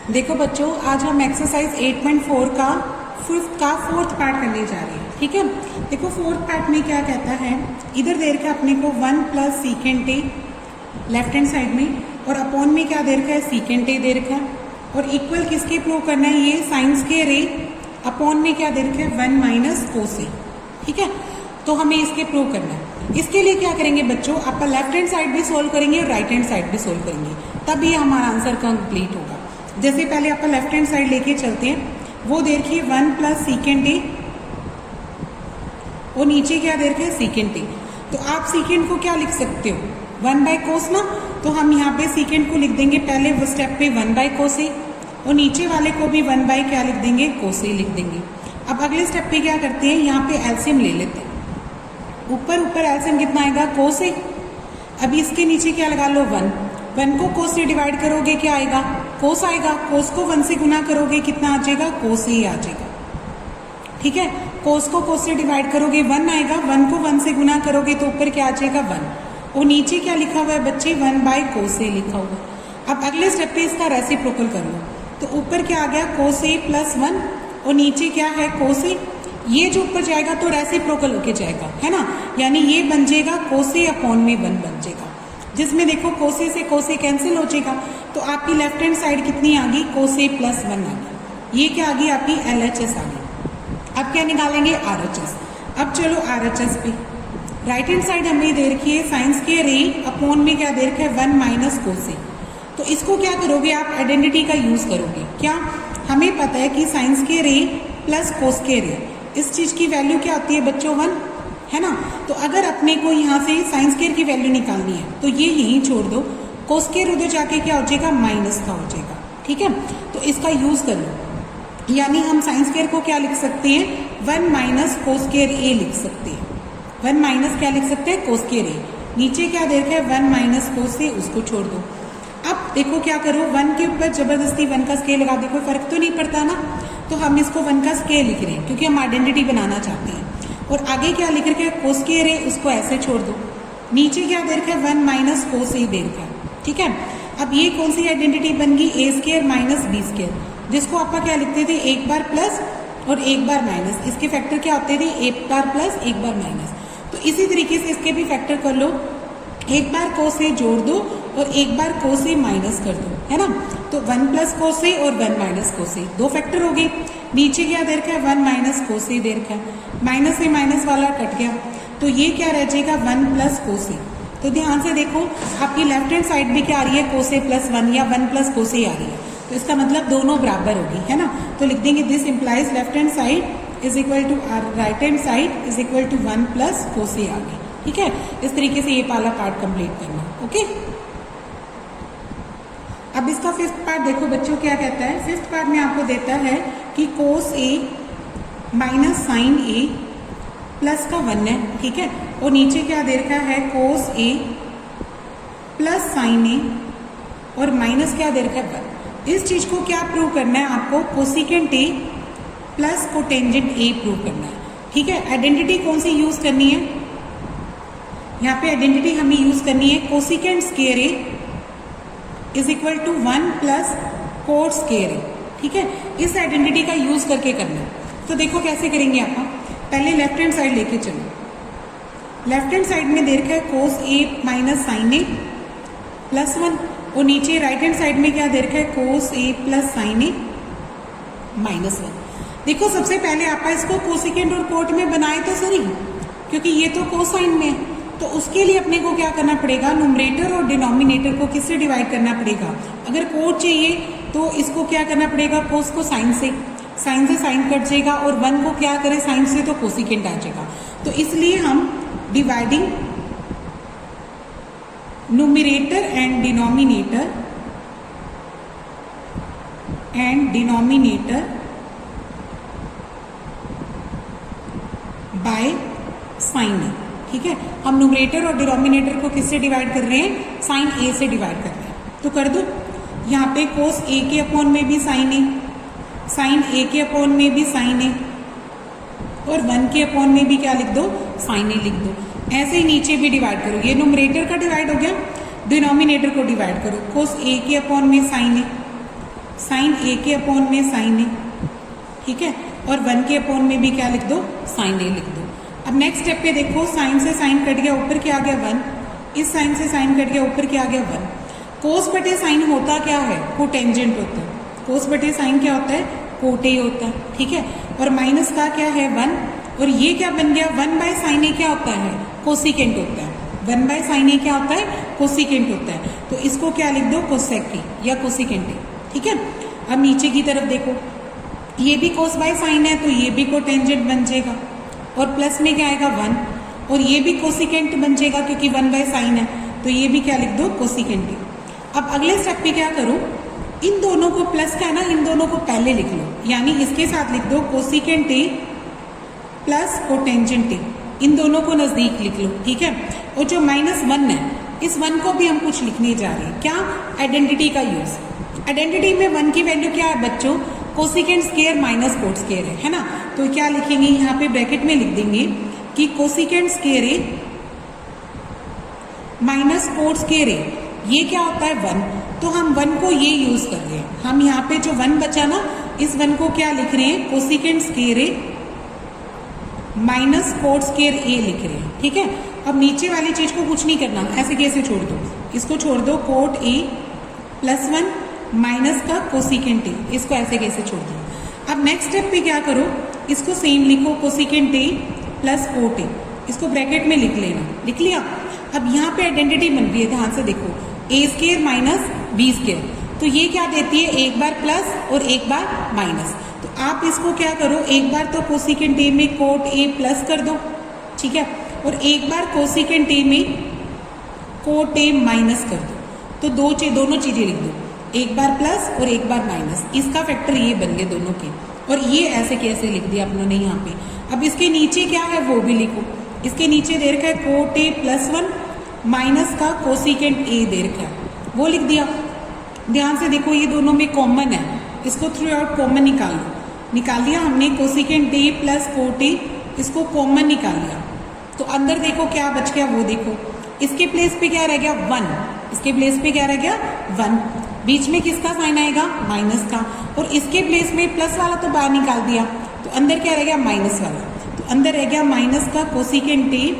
देखो बच्चों, आज हम एक्सरसाइज 8.4 का फोर्थ पार्ट करने जा रहे हैं। ठीक है, देखो फोर्थ पार्ट में क्या कहता है, इधर दे रखा है अपने को 1 plus secant A left hand side में, और अपॉन में क्या दे रखा है, सीकेंट ए दे रखा है, और इक्वल किसके प्रूव करना है, ये साइन स्क्वायर ए, अपॉन में क्या दे रखा है, 1 माइनस कोस ए। ठीक है, तो हमें इसके प्रूव करना है। इसके लिए क्या करेंगे बच्चों, आप लेफ्ट हैंड साइड भी सोल्व करेंगे और राइट हैंड साइड भी सोल्व करेंगे, तभी हमारा आंसर कंप्लीट होगा। जैसे पहले आप लेफ्ट हैंड साइड लेके चलते हैं, वो देखिए 1 प्लस सीकेंट ए, और नीचे क्या दे रखे हैं, सीकेंट ए। तो आप सीकेंट को क्या लिख सकते हो, 1 बाय कोस ना, तो हम यहाँ पे सीकेंट को लिख देंगे पहले वो स्टेप पे 1 बाय कोस ए, और नीचे वाले को भी 1 बाय क्या लिख देंगे, कोस ए लिख देंगे। अब अगले स्टेप पे क्या करते हैं, यहाँ पे एलसीएम ले लेते हैं। ऊपर एलसीएम कितना आएगा, कोस ए। अभी इसके नीचे क्या लगा लो, 1 को कोस से डिवाइड करोगे क्या आएगा, कोस आएगा। कोस को 1 से गुना करोगे कितना आ जाएगा, कोस ए आ जाएगा। ठीक है, कोस को कोस से डिवाइड करोगे 1 आएगा, 1 को 1 से गुना करोगे तो ऊपर क्या आ जाएगा, 1, और नीचे क्या लिखा हुआ है बच्चे, 1 बाय कोस ए लिखा हुआ है। अब अगले स्टेप पे इसका रेसिप्रोकल कर लो, तो ऊपर क्या आ गया, कोस ए प्लस 1, और नीचे क्या है, कोस ए। ये जो ऊपर जाएगा तो रेसिप्रोकल होके जाएगा, है ना, यानी ये बन जाएगा कोस ए अपॉन में 1 बन जाएगा, जिसमें देखो कोसे से कोसे कैंसिल हो जाएगा, तो आपकी लेफ्ट हैंड साइड कितनी आ गई, कोसे प्लस 1 आ गई। ये क्या आ गई, आपकी LHS आ गई। अब क्या निकालेंगे, RHS। अब चलो RHS पे, राइट हैंड साइड हमें दे रखी है साइन स्क्वायर ए, अपॉन में क्या दे रखा है, 1 माइनस कोसे। तो इसको क्या करोगे आप, आइडेंटिटी का यूज करोगे। क्या, हमें पता है कि sine square A plus cos square ए, इस चीज की वैल्यू क्या होती है बच्चों, 1, है ना। तो अगर अपने को यहाँ से साइन स्क्वायर की वैल्यू निकालनी है तो ये यहीं छोड़ दो, कोस स्क्वायर उधर जाके क्या हो जाएगा, माइनस का हो जाएगा। ठीक है, तो इसका यूज कर लो, यानी हम साइन स्क्वायर को क्या लिख सकते हैं, 1 माइनस कोस स्क्वायर ए लिख सकते हैं। 1 माइनस क्या लिख सकते हैं, कोस स्क्वायर ए। नीचे क्या दे रखा है, 1 माइनस कोस ए, उसको छोड़ दो। अब देखो क्या करो, 1 के ऊपर जबरदस्ती 1 का स्केल लगा दो, कोई फर्क तो नहीं पड़ता ना, तो हम इसको 1 का स्केल लिख रहे हैं क्योंकि हम आइडेंटिटी बनाना चाहते हैं। और आगे क्या लिख रखे हैं, कोस स्क्वायर है, उसको ऐसे छोड़ दो। नीचे क्या दे रखा है, 1 माइनस कोस ए दे रखा है। ठीक है, अब ये कौन सी आइडेंटिटी बन गई, ए स्क्वायर माइनस बी स्क्वायर, जिसको आप क्या लिखते थे, एक बार प्लस और एक बार माइनस। इसके फैक्टर क्या होते थे, एक बार प्लस एक बार माइनस। तो इसी तरीके से इसके भी फैक्टर कर लो, एक बार कोस ए जोड़ दो और एक बार कोस ए माइनस कर दो, है ना। तो 1 प्लस कोस ए और 1 माइनस कोस ए, 2 फैक्टर हो गए। नीचे क्या दे रखा है, 1 माइनस कोस ए दे रखा है, माइनस से माइनस वाला कट गया, तो ये क्या रह जाएगा, 1 प्लस कोस ए। तो ध्यान से देखो, आपकी लेफ्ट हैंड साइड भी क्या आ रही है, कोस ए प्लस 1 या 1 प्लस कोस ए आ रही है, तो इसका मतलब दोनों बराबर होगी, है ना। तो लिख देंगे this implies left hand side is equal to right hand side is equal to 1 plus cos A आ गई। ठीक है, इस तरीके से ये वाला पार्ट कंप्लीट करना। ओके, अब इसका फिफ्थ पार्ट देखो बच्चों क्या कहता है। फिफ्थ पार्ट में आपको देता है कि कोस ए माइनस साइन ए प्लस का 1 है। ठीक है, और नीचे क्या दे रखा है, कोस ए प्लस साइन ए, और माइनस क्या दे रखा है, 1। इस चीज को क्या प्रूव करना है आपको, cosecant A plus cotangent A prove करना है। ठीक है, आइडेंटिटी कौन सी यूज करनी है, यहाँ पे आइडेंटिटी हमें यूज करनी है, cosecant square A is equal to 1 plus cot square A. ठीक है, इस आइडेंटिटी का यूज करके करना है। तो देखो कैसे करेंगे, आप पहले लेफ्ट हैंड साइड लेके चलो। लेफ्ट हैंड साइड में दे रखा है कोस ए माइनस साइन ए प्लस 1, और नीचे राइट हैंड साइड में क्या दे रखा है, कोस ए प्लस साइन ए माइनस 1। देखो सबसे पहले आप इसको कोसिकेंट और कोट में बनाए तो सही, क्योंकि ये तो कोसाइन में है, तो उसके लिए अपने को क्या करना पड़ेगा, न्यूमरेटर और डिनोमिनेटर को किससे डिवाइड करना पड़ेगा। अगर कोट चाहिए तो इसको क्या करना पड़ेगा, कोस को साइन से साइन कट जाएगा, और 1 को क्या करें, साइन से, तो कोसिकेंट आ जाएगा। तो इसलिए हम dividing numerator and denominator by sine A. ठीक है, हम न्यूमरेटर और डिनोमिनेटर को किससे डिवाइड कर रहे हैं, साइन ए से डिवाइड कर रहे हैं। तो कर दो, यहाँ पे कोस ए के अपॉन में भी साइन ए, साइन ए के अपॉन में भी साइन ए, और 1 के अपॉन में भी क्या लिख दो, साइन ए लिख दो। ऐसे ही नीचे भी डिवाइड करो, ये न्यूमरेटर का डिवाइड हो गया, डिनोमिनेटर को डिवाइड करो, कोस ए के अपॉन में साइन साइन ए के अपॉन में साइन ए, ठीक है, और 1 के अपॉन में भी क्या लिख दो, साइन ए लिख दो। अब नेक्स्ट स्टेप पे देखो, साइन से साइन कट गया, ऊपर क्या आ गया 1, इस साइन से साइन कट गया, ऊपर क्या आ गया 1। कोस बटे साइन होता क्या है, कोटेंजेंट होता है। कोस बटे साइन क्या होता है, कोटे होता है, ठीक है, और माइनस का क्या है 1, और ये क्या बन गया 1 बाय साइन ए क्या होता है, कोसिकेंट होता है। 1 बाय साइन ए क्या होता है, कोसिकेंट होता है। तो इसको क्या लिख दो, कोसेक या कोसिकेंट, ठीक है। अब नीचे की तरफ देखो, ये भी कोस बाय साइन है तो ये भी कोटेंजेंट बन जाएगा, और प्लस में क्या आएगा 1, और ये भी कोसिकेंट बन जाएगा क्योंकि 1 बाय साइन है, तो ये भी क्या लिख दो, कोसिकेंट। अब अगले स्टेप पे क्या करो, इन दोनों को प्लस का है ना, इन दोनों को पहले लिख लो, यानी इसके साथ लिख दो cosecant A plus cotangent A, इन दोनों को नजदीक लिख लो, ठीक है। और जो -1 है, इस 1 को भी हम कुछ लिखने जा रहे हैं, क्या, आइडेंटिटी का यूज। आइडेंटिटी में 1 की वैल्यू क्या है बच्चों, cosecant square minus cot square है ना। तो क्या लिखेंगे, यहाँ पे ब्रैकेट में लिख देंगे कि cosecant square A minus cot square ए, ये क्या होता है 1, तो हम 1 को ये यूज कर रहे हैं। हम यहाँ पे जो 1 बचा ना, इस 1 को क्या लिख रहे हैं, cosecant square A minus cot square ए लिख रहे हैं, ठीक है। अब नीचे वाली चीज को कुछ नहीं करना, ऐसे कैसे छोड़ दो, इसको छोड़ दो, कोट ए प्लस 1 माइनस का कोसिकेंट ए, इसको ऐसे कैसे छोड़ दो। अब नेक्स्ट स्टेप पे क्या करो, इसको सेम लिखो, cosecant A plus cot A, इसको ब्रैकेट में लिख लेना, लिख लिया। अब यहाँ पे आइडेंटिटी बन रही है, ध्यान से देखो, ए स्क्वायर माइनस बी स्क्वायर, तो ये क्या देती है, एक बार प्लस और एक बार माइनस। तो आप इसको क्या करो, एक बार तो कोसिकेंट ए में कोट ए प्लस कर दो, ठीक है, और एक बार कोसिकेंट ए में कोट ए माइनस कर दो, तो दोनों चीजें लिख दो, एक बार प्लस और एक बार माइनस, इसका फैक्टर ये बन गए दोनों के, और ये ऐसे कैसे लिख दिया आप लोगों ने यहाँ पे। अब इसके नीचे क्या है वो भी लिखो, इसके नीचे दे रखा है कोट ए प्लस 1 माइनस का कोसिकेंट ए दे रखा है, वो लिख दिया। ध्यान से देखो, ये दोनों में कॉमन है, इसको थ्रू आउट कॉमन निकाल लो, निकाल लिया हमने, cosecant A plus cot A, इसको कॉमन निकाल लिया, तो अंदर देखो क्या बच गया वो देखो, इसके प्लेस पे क्या रह गया 1, इसके प्लेस पे क्या रह गया 1, बीच में किसका साइन आएगा, माइनस का, और इसके प्लेस में प्लस वाला तो बाहर निकाल दिया, तो अंदर क्या रह गया, माइनस वाला, तो अंदर रह गया माइनस का cosecant A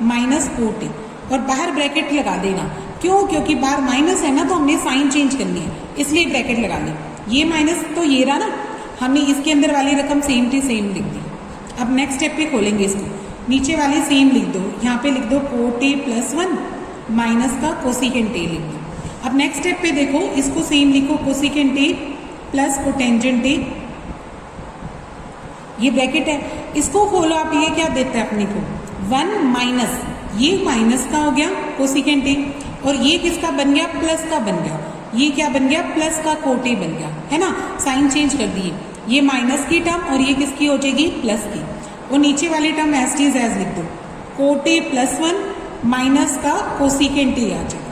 minus cot A, और बाहर ब्रैकेट लगा देना, क्यों, क्योंकि बाहर माइनस है ना, तो हमने साइन चेंज करनी है, इसलिए ब्रैकेट लगा ली। ये माइनस तो ये रहा ना, हमने इसके अंदर वाली रकम सेम थी सेम लिख दी। अब नेक्स्ट स्टेप पे खोलेंगे इसको, नीचे वाली सेम लिख दो, यहाँ पे लिख दो कोट ए प्लस 1 माइनस का कोसिकेंट ए लिख दो। अब नेक्स्ट स्टेप पे देखो, इसको सेम लिखो, cosecant A plus cotangent A, ये ब्रैकेट है, इसको खोलो आप, ये क्या देता है अपने को 1 माइनस, ये माइनस का हो गया कोसिकेंट ए, और ये किसका बन गया, प्लस का बन गया, ये क्या बन गया, प्लस का कोट ए बन गया, है ना, साइन चेंज कर दिए, ये माइनस की टर्म और ये किसकी हो जाएगी, प्लस की, और नीचे वाली टर्म एज इज एज लिख दो, कोट ए प्लस 1 माइनस का कोसिकेंट ए आ जाएगा।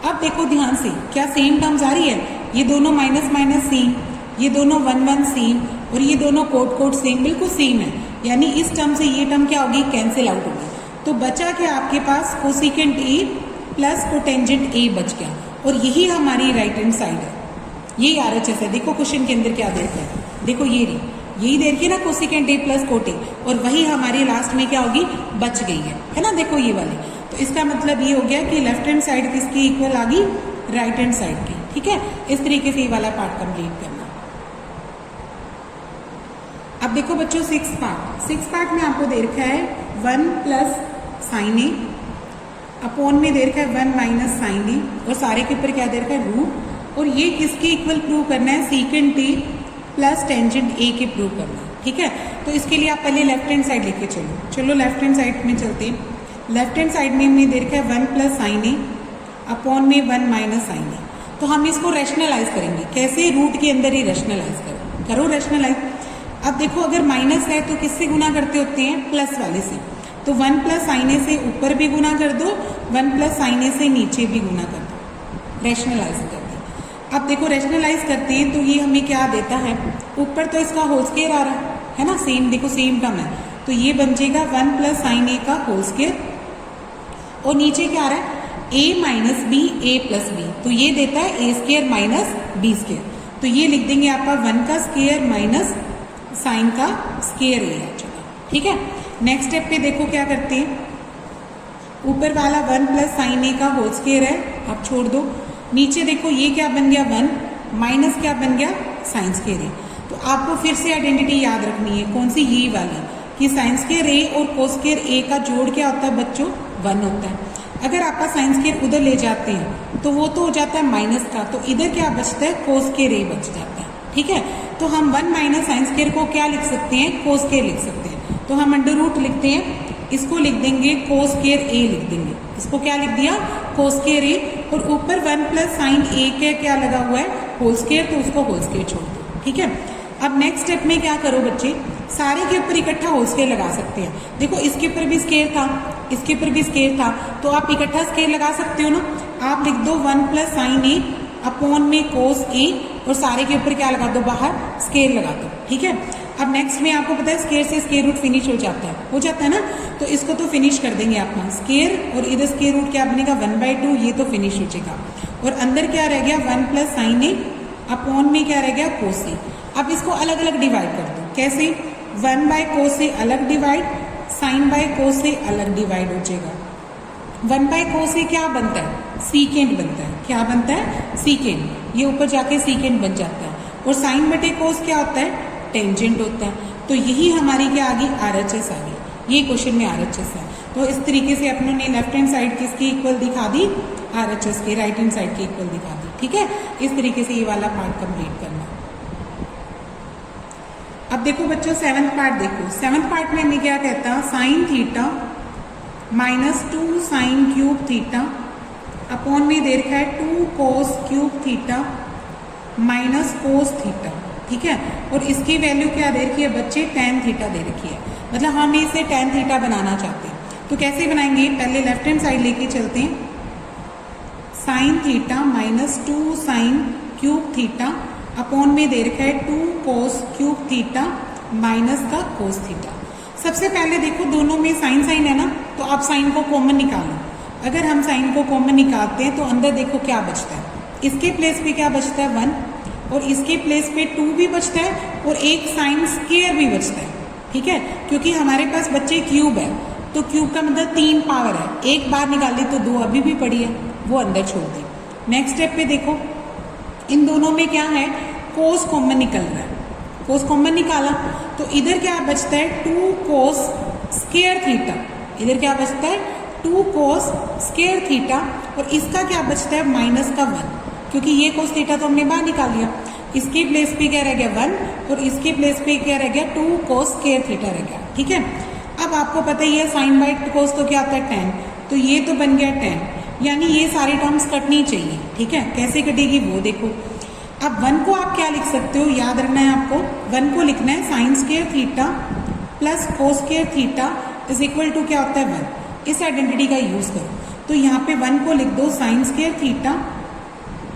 अब देखो ध्यान से, क्या सेम टर्म्स आ रही है, ये दोनों माइनस माइनस सेम, ये दोनों 1 1 सेम, और ये दोनों कोट कोट सेम, बिल्कुल सेम है, यानी इस टर्म से ये टर्म क्या होगी, कैंसिल आउट होगी। तो बचा क्या आपके पास, cosecant A plus cotangent A बच गया, और यही हमारी राइट हैंड साइड है, ये RHS है। देखो क्वेश्चन के अंदर क्या दे रखा है, देखो ये रही, यही दे रखी है ना, cosecant A plus cot A, और वही हमारी लास्ट में क्या होगी, बच गई है ना, देखो ये वाली। तो इसका मतलब ये हो गया कि लेफ्ट हैंड साइड किसकी इक्वल आ गई, राइट हैंड साइड की, ठीक है। इस तरीके से ये वाला पार्ट कंप्लीट करना। अब देखो बच्चों, 6 पार्ट में आपको दे रखा है 1 प्लस साइन ए, अपॉन में दे रखा है 1 माइनस साइन ए, और सारे के ऊपर क्या दे रखा है, रूट, और ये किसके इक्वल प्रूव करना है, सीकेंट ए प्लस टेंजेंट ए के प्रूव करना है, ठीक है। तो इसके लिए आप पहले लेफ्ट हैंड साइड लेके चलो लेफ्ट हैंड साइड में चलते हैं। लेफ्ट हैंड साइड में हमने दे रखा है 1 प्लस साइन ए, अपॉन में 1 माइनस साइन ए, तो हम इसको रैशनलाइज करेंगे, कैसे, रूट के अंदर ही रैशनलाइज करो रैशनलाइज। अब देखो, अगर माइनस है तो किससे गुना करते होते हैं, प्लस वाले से, तो 1 प्लस साइन ए से ऊपर भी गुना कर दो, 1 प्लस साइन ए से नीचे भी गुना कर दो, रैशनलाइज कर दो। अब देखो रैशनलाइज करते हैं तो ये हमें क्या देता है, ऊपर तो इसका होल स्क्वायर आ रहा है ना, सेम, देखो सेम टर्म है, तो ये बन जाएगा 1 प्लस साइन ए का होल स्क्वायर, और नीचे क्या आ रहा है, a minus B, A plus B, तो ये देता है A square minus B square. तो ये लिख देंगे आपका 1 का स्क्वायर माइनस साइन का स्क्वायर ए आ जाएगा। ठीक है, नेक्स्ट स्टेप पे देखो क्या करते हैं, ऊपर वाला 1 प्लस साइन ए का होल स्क्वायर है, आप छोड़ दो। नीचे देखो ये क्या बन गया 1 माइनस क्या बन गया साइन स्क्वायर ए। तो आपको फिर से आइडेंटिटी याद रखनी है, कौन सी, ये वाली, कि साइन स्क्वायर ए और कोस स्क्वायर ए का जोड़ क्या होता है बच्चों 1 होता है। अगर आपका साइन स्क्वायर उधर ले जाते हैं तो वो तो हो जाता है माइनस का, तो इधर क्या बचता है कोस स्क्वायर ए बच जाता है। ठीक है, तो हम 1 माइनस साइन स्क्वायर को क्या लिख सकते हैं, कोस स्क्वायर लिख सकते हैं। तो हम अंडर रूट लिखते हैं, इसको लिख देंगे कोस स्क्वायर ए लिख देंगे, इसको क्या लिख दिया कोस स्क्वायर ए, और ऊपर 1 प्लस साइन ए के क्या लगा हुआ है होल स्क्वायर, तो उसको होल स्क्वायर छोड़ दो। ठीक है, अब नेक्स्ट स्टेप में क्या करो बच्चे, सारे के ऊपर इकट्ठा होल स्क्वायर लगा सकते हैं। देखो इसके ऊपर भी स्क्वायर था, इसके ऊपर भी स्क्वायर था, तो आप इकट्ठा स्क्वायर लगा सकते हो ना। आप लिख दो 1 प्लस साइन ए अपॉन में कोस ए, और सारे के ऊपर क्या लगा दो बाहर स्क्वायर लगा दो। ठीक है, अब नेक्स्ट में आपको पता है स्क्वायर से स्क्वायर रूट फिनिश हो जाता है ना, तो इसको तो फिनिश कर देंगे अपना स्क्वायर, और इधर स्क्वायर रूट क्या बनेगा 1/2, ये तो फिनिश हो जाएगा। और अंदर क्या रह गया 1 प्लस साइन ए अपॉन में क्या रह गया कोस ए। अब इसको अलग अलग डिवाइड कर दो, कैसे, 1 बाय कोस से अलग डिवाइड, साइन बाय कोस से अलग डिवाइड हो जाएगा। 1 बाय कोस से क्या बनता है सीकेंड बनता है, क्या बनता है सीकेंड, ये ऊपर जाके सीकेंड बन जाता है। और साइन बटे कोस क्या होता है टेंजेंट होता है। तो यही हमारी क्या आ गई RHS आ गई, ये क्वेश्चन में RHS है। तो इस तरीके से अपनों ने लेफ्ट हैंड साइड किसकी इक्वल दिखा दी, RHS के, राइट हैंड साइड की इक्वल दिखा दी। ठीक है, इस तरीके से ये वाला पार्ट कंप्लीट करना। अब देखो बच्चों 7th पार्ट देखो, 7th पार्ट में हमें क्या कहता, sine theta minus 2 sine cube theta upon में दे रखा है 2 cos cube theta minus cos theta. ठीक है, और इसकी वैल्यू क्या दे रखी है बच्चे, tan थीटा दे रखी है, मतलब हम इसे tan थीटा बनाना चाहते हैं। तो कैसे बनाएंगे, पहले लेफ्ट हैंड साइड लेके चलते हैं, sine theta minus 2 sine cube theta upon में दे रखा है 2 कोस क्यूब थीटा माइनस का कोस थीटा। सबसे पहले देखो दोनों में साइन साइन है ना, तो आप साइन को कॉमन निकालो। अगर हम साइन को कॉमन निकालते हैं तो अंदर देखो क्या बचता है, इसके प्लेस पे क्या बचता है 1, और इसके प्लेस पे 2 भी बचता है, और एक साइन स्क्वायर भी बचता है। ठीक है, क्योंकि हमारे पास बच्चे क्यूब है, तो क्यूब का मतलब 3 पावर है, एक बार निकाली तो 2 अभी भी पड़ी है, वो अंदर छोड़ दी। नेक्स्ट स्टेप पे देखो, इन दोनों में क्या है कोस कॉमन निकल रहा है, कोस कॉमन निकाला तो इधर क्या बचता है 2 कोस स्क्वायर थीटा, इधर क्या बचता है 2 कोस स्क्वायर थीटा, और इसका क्या बचता है माइनस का 1, क्योंकि ये कोस थीटा तो हमने बाहर निकाल लिया। इसके प्लेस पे क्या रह गया 1, और इसके प्लेस पे क्या रह गया 2 कोस स्क्वायर थीटा रह गया। ठीक है, अब आपको पता ही है साइन बाय कोस तो क्या होता है tan, तो ये तो बन गया tan, यानी ये सारी टर्म्स कटनी चाहिए। ठीक है, कैसे कटेगी वो देखो। अब 1 को आप क्या लिख सकते हो, याद रखना है आपको, 1 को लिखना है sine square theta plus cos square theta is equal to क्या होता है 1। इस आइडेंटिटी का यूज करो, तो यहाँ पे 1 को लिख दो sign square theta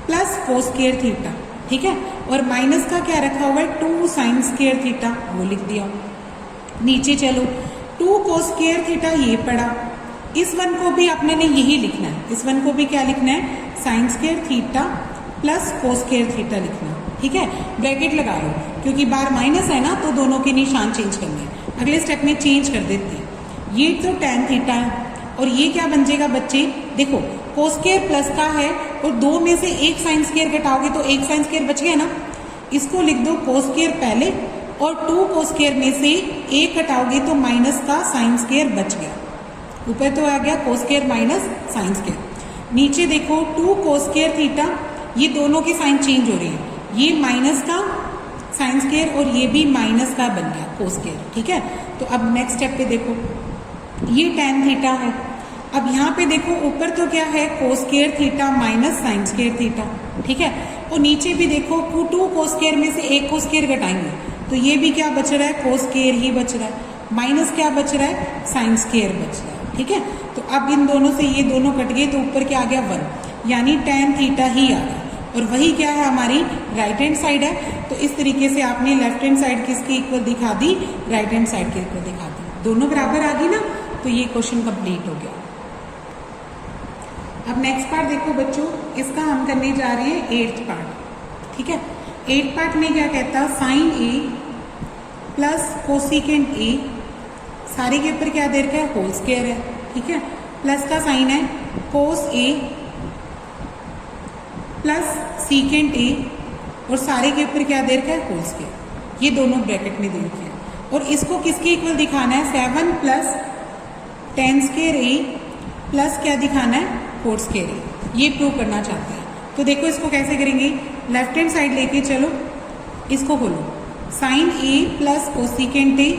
plus cos square theta. ठीक है, और माइनस का क्या रखा हुआ है 2 साइन स्क्वायर थीटा, वो लिख दिया। नीचे चलो 2 कोस स्क्वायर थीटा ये पड़ा, इस 1 को भी आपने ने यही लिखना है, इस 1 को भी क्या लिखना है sine square theta plus cos square theta लिखना। ठीक है, ब्रैकेट लगा लो, क्योंकि बार माइनस है ना, तो दोनों के निशान चेंज करने हैं। अगले स्टेप में चेंज कर देते हैं, ये तो tan थीटा है, और ये क्या बन जाएगा बच्चे, देखो कोस स्क्वायर प्लस का है, और 2 में से एक साइन स्क्वायर घटाओगे तो एक साइन स्क्वायर बच गया ना, इसको लिख दो कोस स्क्वायर पहले, और 2 कोस स्क्वायर में से एक घटाओगे तो माइनस का साइन स्क्वायर बच गया, ऊपर तो आ गया cos square minus sine square. नीचे देखो 2 कोस स्क्वायर थीटा, ये दोनों की साइन चेंज हो रही है, ये माइनस का साइन स्क्वायर और ये भी माइनस का बन गया कोस स्क्वायर। ठीक है, तो अब नेक्स्ट स्टेप पे देखो, ये tan थीटा है। अब यहाँ पे देखो ऊपर तो क्या है कोस square theta minus sign square theta. ठीक है, और नीचे भी देखो 2 कोस स्क्वायर में से एक कोस स्क्वायर घटाएंगे तो ये भी क्या बच रहा है कोस स्क्वायर ही बच रहा है, माइनस क्या बच रहा है साइन स्क्वायर बच रहा है। ठीक है, तो अब इन दोनों से ये दोनों कट गए तो ऊपर क्या आ गया 1, यानी tan थीटा ही आ गया, और वही क्या है हमारी राइट हैंड साइड है। तो इस तरीके से आपने लेफ्ट हैंड साइड किसकी इक्वल दिखा दी, राइट हैंड साइड की इक्वल दिखा दी, दोनों बराबर आ गई ना, तो ये क्वेश्चन कंप्लीट हो गया। अब नेक्स्ट पार्ट देखो बच्चों, इसका हम करने जा रहे हैं 8th पार्ट। ठीक है, 8 पार्ट में क्या कहता, sine A plus cosecant A, सारे के ऊपर क्या दे रखा है, होल स्क्वायर है, ठीक है, प्लस का साइन है कोस ए प्लस सीकेंट ए, और सारे के ऊपर क्या दे रखा है, होल स्क्वायर। ये दोनों ब्रैकेट में दे रखे हैं, और इसको किसके इक्वल दिखाना है, 7 plus ten square A plus क्या दिखाना है, 4 स्क्वायर ए, ये प्रूव करना चाहते हैं। तो देखो इसको कैसे करेंगे, लेफ्ट हैंड साइड लेके चलो, इसको खोलो, sine A plus cosecant A,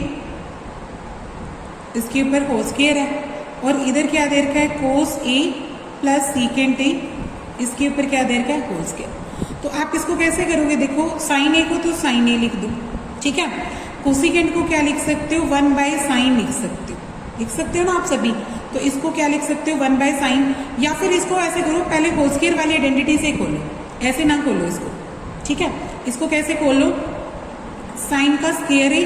इसके ऊपर होल स्क्वायर है, और इधर क्या दे रखा है, कोस ए प्लस सीकेंट ए, इसके ऊपर क्या दे रखा है, होल स्क्वायर। तो आप इसको कैसे करोगे, देखो साइन ए को तो साइन ए लिख दो, ठीक है, कोसिकेंट को क्या लिख सकते हो, 1 बाय साइन लिख सकते हो ना आप सभी। तो इसको क्या लिख सकते हो, 1 बाय साइन, या फिर इसको ऐसे करो, पहले होल स्क्वायर वाली आइडेंटिटी से खोलो, ऐसे ना खोलो इसको, ठीक है। इसको कैसे खोल लो, साइन का स्क्वायर ए,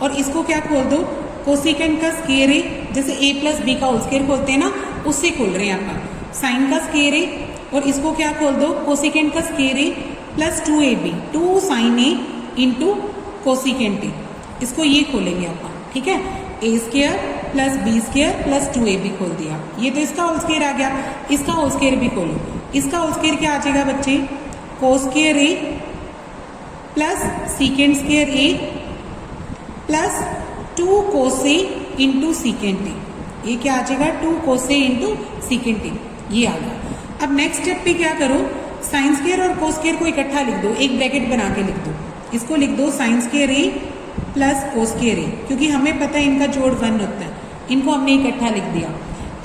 और इसको क्या खोल दो, कोसिकेंट का स्क्वायर ए, जैसे a प्लस बी का होल स्क्वायर खोलते हैं ना, उससे खोल रहे हैं आप, साइन का स्क्वायर ए, और इसको क्या खोल दो, कोसिकेंट का square A plus 2ab, 2 sine A into cosecant A, इसको ये खोलेंगे आप, ठीक है, a square plus B square plus 2ab खोल दिया, ये तो इसका होल स्क्वायर आ गया, इसका होल स्क्वायर भी खोलो, इसका होल स्क्वायर क्या आ जाएगा बच्चे, cos square A plus secant square A plus 2 cos A into secant A, ये क्या आ जाएगा, 2 कोस ए इंटू सीकेंट ए, ये आ गया। अब नेक्स्ट स्टेप पे क्या करो, साइन स्क्वायर और कोस स्क्वायर को इकट्ठा लिख दो, एक ब्रैकेट बना के लिख दो, इसको लिख दो sine square A plus cos square ए, क्योंकि हमें पता है इनका जोड़ 1 होता है, इनको हमने इकट्ठा लिख दिया।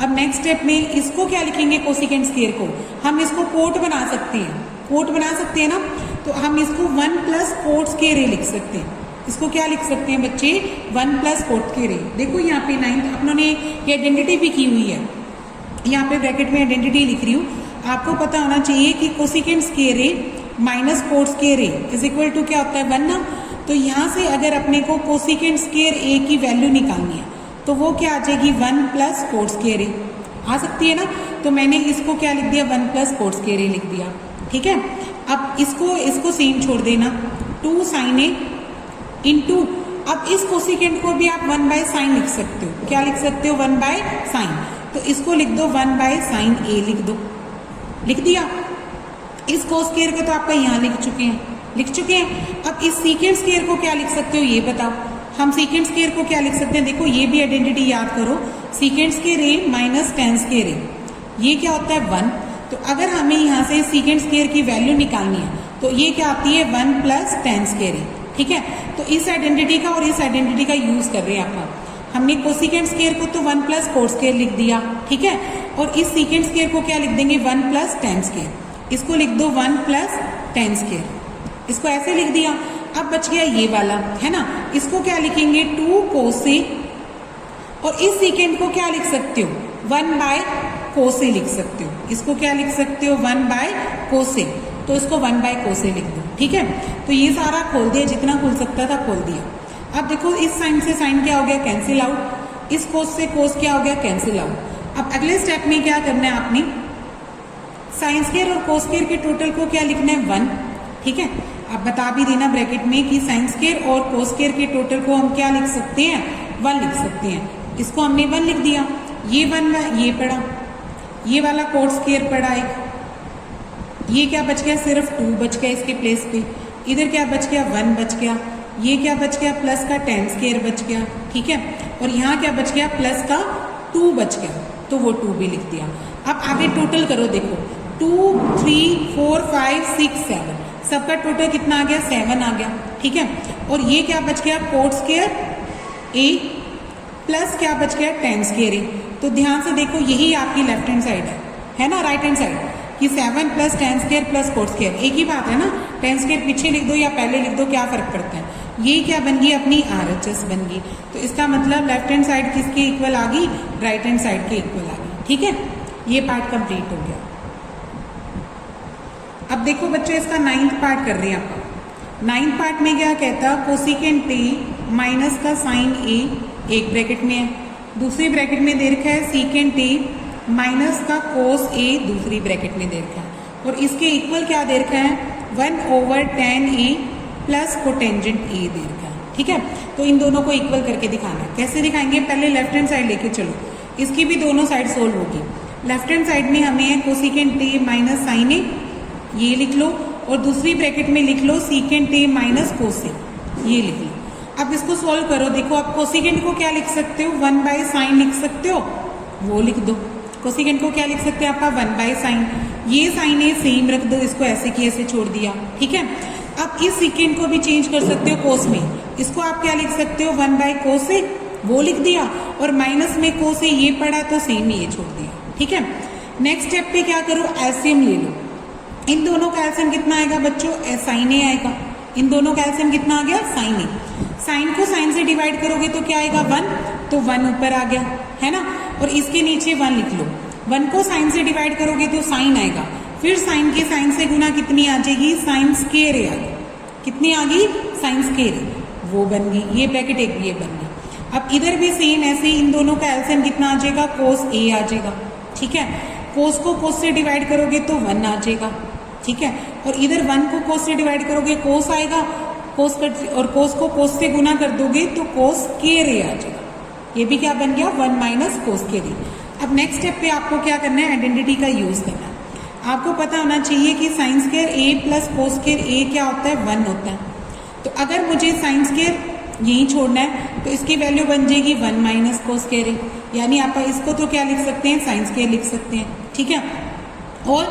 अब नेक्स्ट स्टेप में इसको क्या लिखेंगे, कोसिकेंट स्क्वायर को, हम इसको कोट बना सकते हैं, कोट बना सकते हैं ना, तो हम इसको 1 प्लस कोट स्क्वायर ए लिख सकते हैं, इसको क्या लिख सकते हैं बच्चे, 1 प्लस कोट स्क्वायर ए। देखो यहाँ पे 9th अपनों ने ये आइडेंटिटी भी की हुई है, यहाँ पे ब्रैकेट में आइडेंटिटी लिख रही हूँ, आपको पता होना चाहिए कि cosecant square A minus cot square A is equal to क्या होता है, 1 ना। तो यहाँ से अगर अपने को कोसिकेंट स्क्वायर ए की वैल्यू निकालनी है, तो वो क्या आ जाएगी, 1 प्लस कोट स्क्वायर ए आ सकती है ना, तो मैंने इसको क्या लिख दिया, 1 प्लस कोट स्क्वायर ए लिख दिया, ठीक है। अब इसको सेम छोड़ देना, 2 साइन ए इंटू, अब इस कोसिकेंट को भी आप 1 बाय साइन लिख सकते हो, क्या लिख सकते हो, 1 बाय साइन, तो इसको लिख दो 1 बाय साइन ए लिख दो, लिख दिया। इस कोस स्क्वायर को तो आपका यहाँ लिख चुके हैं। अब इस सीकेंट स्क्वायर को क्या लिख सकते हो, ये बताओ, हम सीकेंट स्क्वायर को क्या लिख सकते हैं, देखो ये भी आइडेंटिटी याद करो, secant square A minus ten square ए, ये क्या होता है, 1। तो अगर हमें यहाँ से सीकेंट स्क्वायर की वैल्यू निकालनी है, तो ये क्या आती है, 1 प्लस टेन स्क्वायर ए, ठीक है। तो इस आइडेंटिटी का और इस आइडेंटिटी का यूज कर रहे हैं आप, हमने कोसिकेंट स्क्वायर को तो 1 प्लस कोट स्क्वायर लिख दिया, ठीक है, और इस सीकेंट स्क्वायर को क्या लिख देंगे, 1 प्लस टेन स्क्वायर, इसको लिख दो 1 प्लस टेन स्क्वायर, इसको ऐसे लिख दिया। अब बच गया ये वाला, है ना, इसको क्या लिखेंगे, 2 कोस ए, और इस सीकेंट को क्या लिख सकते हो, 1 बाय कोस ए लिख सकते हो, इसको क्या लिख सकते हो, 1 बाय कोस ए, तो इसको 1 बाय कोस ए लिख दो, ठीक है। तो ये सारा खोल दिया, जितना खोल सकता था खोल दिया। अब देखो इस साइन से साइन क्या हो गया, कैंसिल आउट, इस कोस से कोस क्या हो गया, कैंसिल आउट। अब अगले स्टेप में क्या करना है आपने, साइन स्क्वायर और कोस स्क्वायर के टोटल को क्या लिखना है, 1, ठीक है। अब बता भी देना ब्रैकेट में कि साइन स्क्वायर और कोस स्क्वायर के टोटल को हम क्या लिख सकते हैं, 1 लिख सकते हैं, इसको हमने 1 लिख दिया, ये 1 ये पड़ा, ये वाला कोट स्क्वायर पड़ा एक, ये क्या बच गया, सिर्फ 2 बच गया इसके प्लेस पे, इधर क्या बच गया, 1 बच गया, ये क्या बच गया, प्लस का टेन स्क्वायर बच गया, ठीक है, और यहाँ क्या बच गया, प्लस का 2 बच गया, तो वो 2 भी लिख दिया। अब आगे टोटल करो, देखो 2 3 4 5 6 7, सबका टोटल कितना आ गया, 7 आ गया, ठीक है, और ये क्या बच गया, कोट स्क्वायर ए प्लस क्या बच गया, टेन स्क्वायर ए। तो ध्यान से देखो, यही आपकी लेफ्ट हैंड साइड है ना, राइट हैंड साइड, कि 7 plus ten square plus cot square, एक ही बात है ना, टेन स्क्वायर पीछे लिख दो या पहले लिख दो, क्या फर्क पड़ता है, ये क्या बन गई, अपनी RHS बन गई। तो इसका मतलब लेफ्ट हैंड साइड किसके इक्वल आ गई, राइट हैंड साइड के इक्वल आ गई, ठीक है, ये पार्ट कंप्लीट हो गया। अब देखो बच्चों, इसका 9th पार्ट कर रहे हैं आपका। 9th पार्ट में क्या कहता, कोसिकेंट ए माइनस का साइन ए एक ब्रैकेट में है, दूसरी ब्रैकेट में दे रखा है सीकेंट ए माइनस का कोस ए दूसरी ब्रैकेट में दे रखा है, और इसके इक्वल क्या दे रखा है, 1/tan a plus cotangent a दे रखा है, ठीक है। तो इन दोनों को इक्वल करके दिखाना है। कैसे दिखाएंगे, पहले लेफ्ट हैंड साइड लेके चलो, इसकी भी दोनों साइड सोल्व होगी। लेफ्ट हैंड साइड में हमें cosecant a minus sine a, ये लिख लो, और दूसरी ब्रैकेट में लिख लो secant a minus cos a, ये लिख लो। अब इसको सोल्व करो, देखो आप कोसिकेंट को क्या लिख सकते हो, 1/sin लिख सकते हो, वो लिख दो। कोसिकेंट को क्या लिख सकते हैं आपका 1/sin, ये साइन ए सेम रख दो, इसको ऐसे की ऐसे छोड़ दिया, ठीक है। अब इस सीकेंट को भी चेंज कर सकते हो कोस में, इसको आप क्या लिख सकते हो 1/cos a, वो लिख दिया, और माइनस में कोस a ये पड़ा तो सेम ये छोड़ दिया, ठीक है। नेक्स्ट स्टेप पे क्या करो, एलसीएम ले लो। इन दोनों का एलसीएम कितना आएगा बच्चों, साइन ए आएगा। इन दोनों का एलसीएम कितना आ गया, साइन ए। साइन को साइन से डिवाइड करोगे तो क्या आएगा 1, तो 1 ऊपर आ गया, है ना, और इसके नीचे 1 लिख लो। 1 को साइन से डिवाइड करोगे तो साइन आएगा, फिर साइन के साइन से गुना कितनी आ जाएगी, साइन स्क्वायर ए आ गई। कितनी आ गई, साइन स्क्वायर ए, वो बन गई, ये ब्रैकेट एक ये बन गई। अब इधर भी सेम ऐसे इन दोनों का एलसीएम कितना आ जाएगा, कोस ए आ जाएगा, ठीक है। कोस को कोस से डिवाइड करोगे तो 1 आ जाएगा, ठीक है, और इधर 1 को कोस से डिवाइड करोगे कोस आएगा, कोस और कोस को कोस से गुना कर दोगे तो कोस स्क्वायर ए आ जाएगा। ये भी क्या बन गया, 1 माइनस कोस स्क्वायर ए। अब नेक्स्ट स्टेप पे आपको क्या करना है, आइडेंटिटी का यूज करना है। आपको पता होना चाहिए कि sine square A plus cos square ए क्या होता है, 1 होता है। तो अगर मुझे साइन स्क्वायर यही छोड़ना है तो इसकी वैल्यू बन जाएगी 1 माइनस कोस स्क्वायर ए, यानी आप इसको तो क्या लिख सकते हैं, साइन स्क्वायर लिख सकते हैं, ठीक है। और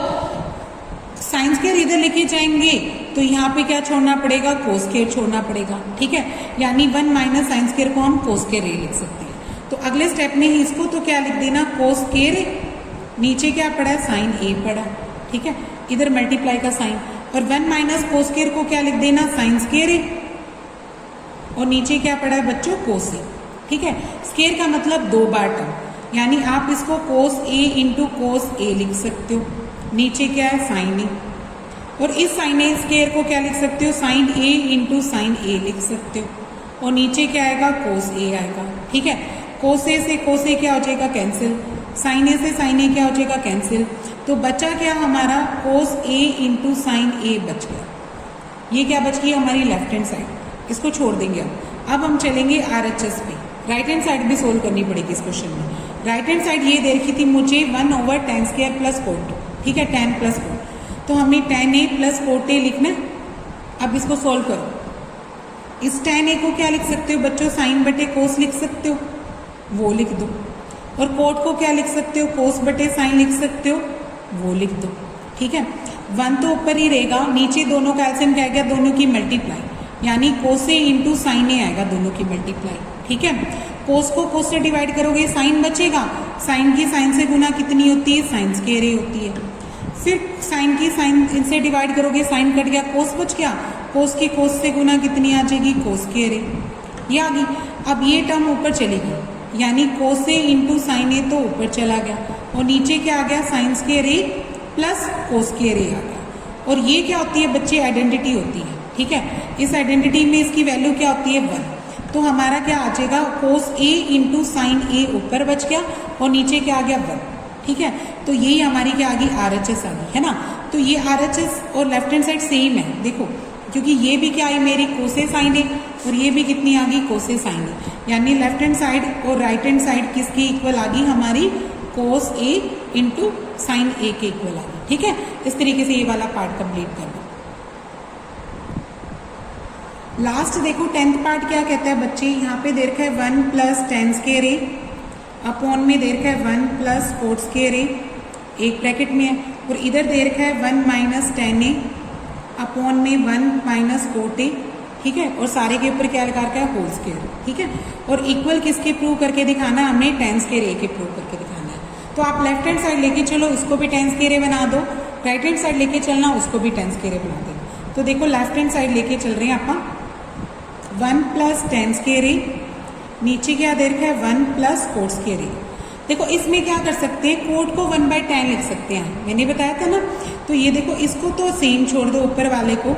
साइन स्क्वायर इधर लेके जाएंगे तो यहाँ पे क्या छोड़ना पड़ेगा, कोस स्क्वायर छोड़ना पड़ेगा, ठीक है, यानी 1 माइनस साइन स्क्वायर को हम कोस स्क्वायर ए लिख सकते हैं। तो अगले स्टेप में ही इसको तो क्या लिख देना, कोस स्क्वायर ए, नीचे क्या पड़ा है, साइन ए पड़ा, ठीक है, इधर मल्टीप्लाई का साइन, और 1 माइनस कोस स्क्वायर को क्या लिख देना, साइन स्क्वायर ए, और नीचे क्या पड़ा है बच्चों, कोस ए, ठीक है। स्क्वायर का मतलब 2 बार टर्म, यानी आप इसको कोस ए इंटू कोस ए लिख सकते हो, नीचे क्या है, साइन ए, और इस साइन ए स्क्वायर को क्या लिख सकते हो, साइन ए इंटू साइन ए लिख सकते हो, और नीचे क्या आएगा, कोस ए आएगा, ठीक है। कोस ए से कोस ए क्या हो जाएगा, कैंसिल, साइन ए से साइन ए क्या हो जाएगा, कैंसिल, तो बचा क्या हमारा, कोस ए इंटू साइन ए बच गया। ये क्या बच गई हमारी लेफ्ट हैंड साइड, इसको छोड़ देंगे। अब हम चलेंगे RHS पे, राइट हैंड साइड भी सोल्व करनी पड़ेगी इस क्वेश्चन में। राइट हैंड साइड ये दे रखी थी मुझे 1/tan स्क्वायर प्लस कोट, ठीक है, tan प्लस कोट, तो हमने tan a plus coat a लिखना है। अब इसको सोल्व करो, इस tan a को क्या लिख सकते हो बच्चों, साइन बटे कोस लिख सकते हो, वो लिख दो, और कोट को क्या लिख सकते हो, कोस बटे साइन लिख सकते हो, वो लिख दो, ठीक है। 1 तो ऊपर ही रहेगा, नीचे दोनों का एलसीएम क्या आएगा, दोनों की मल्टीप्लाई, यानी कोस ए इंटू साइन ए आएगा, दोनों की मल्टीप्लाई, ठीक है। कोस को कोस से डिवाइड करोगे, साइन बचेगा, साइन की साइन से गुना कितनी होती है, साइन स्क्वायर ए होती है, फिर साइन की साइन इनसे डिवाइड करोगे, साइन कट गया, कोस बच गया, कोस की कोस से गुना कितनी आ जाएगी, कोस स्क्वायर ए, ये आ गई। अब ये टर्म ऊपर चलेगी, यानी कोस ए इंटू साइन ए तो ऊपर चला गया, और नीचे क्या आ गया, sine square A plus cos square A आ गया। और ये क्या होती है बच्चे, आइडेंटिटी होती है, ठीक है। इस आइडेंटिटी में इसकी वैल्यू क्या होती है, 1, तो हमारा क्या आ जाएगा, कोस ए इंटू साइन ए ऊपर बच गया, और नीचे क्या आ गया, 1, ठीक है। तो यही हमारी क्या आ गई, RHS आ गई, है ना। तो ये RHS और लेफ्ट हैंड साइड सेम है, देखो, क्योंकि ये भी क्या आई मेरी, कोसे साइन ए, और ये भी कितनी आ गई, कोसे साइन ए, यानी लेफ्ट हैंड साइड और राइट हैंड साइड किसकी इक्वल आ गई हमारी, कोस ए इंटू साइन ए के इक्वल आ गई, ठीक है। इस तरीके से ये वाला पार्ट कंप्लीट कर दो। लास्ट देखो 10th पार्ट क्या कहता है बच्चे, यहाँ पे दे रखा है 1 प्लस tan स्क्वायर ए, अपॉन में दे रखा है 1 प्लस कोट स्क्वायर ए, एक ब्रैकेट में है, और इधर दे रखा है 1 माइनस tan ए, अपॉन में 1 माइनस कोट ए, ठीक है, और सारे के ऊपर क्या लगा रखा है, होल स्क्वायर, ठीक है। और इक्वल किसके प्रूव करके दिखाना है, हमने tan स्क्वायर ए के प्रूव करके दिखाना है। तो आप लेफ्ट हैंड साइड लेके चलो, इसको भी tan स्क्वायर ए बना दो, राइट हैंड साइड लेके चलना, उसको भी tan स्क्वायर ए बना देना। तो देखो लेफ्ट हैंड साइड लेके चल रहे हैं आप, 1 प्लस tan स्क्वायर ए, नीचे क्या दे रखा है, 1 प्लस कोट स्क्वायर ए। देखो इसमें क्या कर सकते हैं, कोट को 1/tan लिख सकते हैं, मैंने बताया था ना। तो ये देखो, इसको तो सेम छोड़ दो, ऊपर वाले को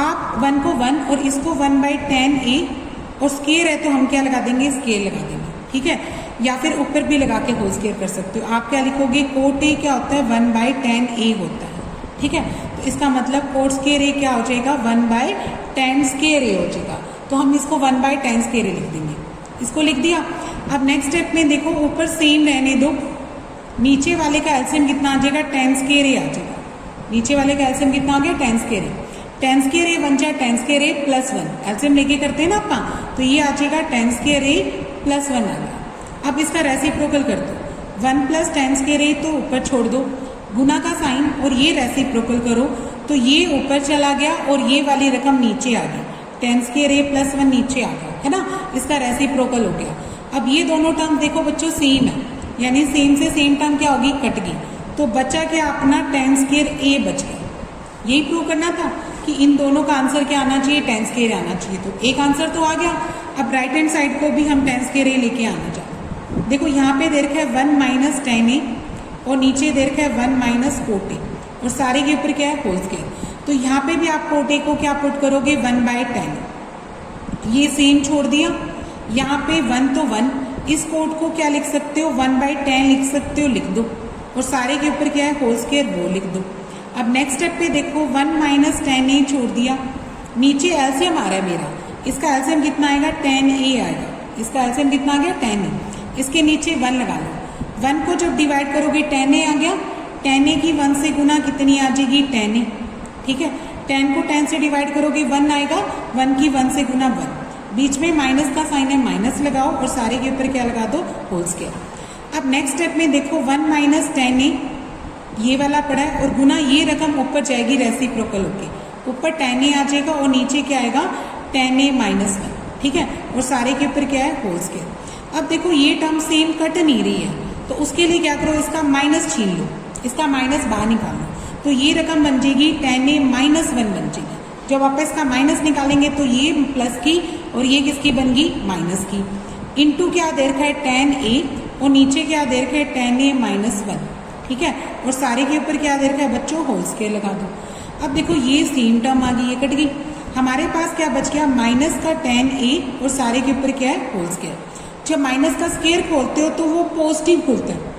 आप 1 को 1 और इसको 1/tan ए, और स्क्वायर है तो हम क्या लगा देंगे, स्क्वायर लगा देंगे, ठीक है। या फिर ऊपर भी लगा के होल स्क्वायर कर सकते हो। आप क्या लिखोगे, कोट ए क्या होता है, 1/tan ए होता है, ठीक है। तो इसका मतलब कोड स्क्वायर ए क्या हो जाएगा 1/10 स्क्वायर ए हो जाएगा। तो हम इसको 1/10 स्क्वायर ए लिख देंगे। इसको लिख दिया। अब नेक्स्ट स्टेप में देखो ऊपर सेम रहने दो, नीचे वाले का एलसीएम कितना आ जाएगा 10 स्क्वायर ए आ जाएगा। नीचे वाले का एलसीएम कितना आ गया 10 स्क्वायर ए। 10 स्क्वायर ए बन जाए 10 स्क्वायर ए प्लस 1, एलसीएम लेके करते हैं ना अपना, तो ये आ जाएगा 10 स्क्वायर ए प्लस 1 आ गया। अब इसका रेसिप्रोकल कर दो, 1 + 10 स्क्वायर ए तो ऊपर छोड़ दो, गुना का साइन और ये रेसिप्रोकल करो तो ये ऊपर चला गया और ये वाली रकम नीचे आ गई, 10 स्क्वायर ए प्लस 1 नीचे आ गया, है ना, इसका रेसिप्रोकल हो गया। अब ये दोनों टर्म देखो बच्चों सेम है, यानी सेम से सेम टर्म क्या होगी कट गई, तो बचा क्या अपना 10 स्क्वायर ए बच गया। यही प्रूव करना था कि इन दोनों का आंसर क्या आना चाहिए 10 स्क्वायर आना चाहिए। तो एक आंसर तो आ गया। अब राइट हैंड साइड को भी हम 10 स्क्वायर ए लेके आना चाहते। देखो यहाँ पे दे रखा है 1 - 10 ए और नीचे दे रखा है 1 - कोट ए और सारे के ऊपर क्या है होल स्क्वायर। तो यहाँ पे भी आप कोट ए को क्या पुट करोगे 1/10, ये सेम छोड़ दिया। यहाँ पे 1 तो 1, इस कोट को क्या लिख सकते हो 1/10 लिख सकते हो, लिख दो और सारे के ऊपर क्या है होल स्क्वायर वो लिख दो। अब नेक्स्ट स्टेप पे देखो 1 - 10 ए छोड़ दिया, नीचे एलसीएम आ रहा है मेरा, इसका एलसीएम कितना आएगा 10 ए आएगा, इसका एलसीएम कितना आ गया 10 ए, इसके नीचे 1 लगा लो। 1 को जब डिवाइड करोगे 10 ए आ गया, 10 ए की 1 से गुना कितनी आ जाएगी 10 ए, ठीक है। 10 को 10 से डिवाइड करोगे 1 आएगा, 1 की 1 से गुना 1, बीच में माइनस का साइन है माइनस लगाओ और सारे के ऊपर क्या लगा दो होल स्क्वायर। अब नेक्स्ट स्टेप में देखो 1 - 10 ए ये वाला पड़ा है और गुना ये रकम ऊपर जाएगी रेसिप्रोकल होके, ऊपर 10 ए आ जाएगा और नीचे क्या आएगा 10 ए - 1, ठीक है, और सारे के ऊपर क्या है होल स्क्वायर। अब देखो ये टर्म सेम कट नहीं रही है, तो उसके लिए क्या करो इसका माइनस छीन लो, इसका माइनस बाहर निकाल लो, तो ये रकम बन जाएगी 10 ए - 1 बन जाएगी। जब आप इसका माइनस निकालेंगे तो ये प्लस की और ये किसकी बन गई माइनस की, इंटू क्या दे रखा है 10 ए और नीचे क्या दे रखा है 10 ए - 1, ठीक है, और सारे के ऊपर क्या दे रखा है बच्चों होल स्क्वायर लगा दो। अब देखो ये सेम टर्म आ गई, ये कट गई, हमारे पास क्या बच गया माइनस का 10 ए और सारे के ऊपर क्या है होल स्क्वायर। जब माइनस का स्क्वायर खोलते हो तो वो पॉजिटिव खुलता है,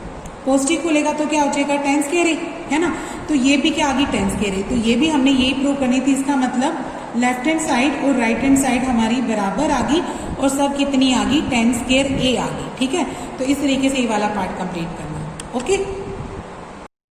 पॉजिटिव खुलेगा तो क्या हो जाएगा 10 स्क्वायर ए, है ना, तो ये भी क्या आ गई 10 स्क्वायर ए। तो ये भी हमने यही प्रूव करनी थी, इसका मतलब लेफ्ट हैंड साइड और राइट हैंड साइड हमारी बराबर आ गई और सब कितनी आ गई 10 स्क्वायर ए आ गई, ठीक है। तो इस तरीके से ये वाला पार्ट कंप्लीट करना, ओके।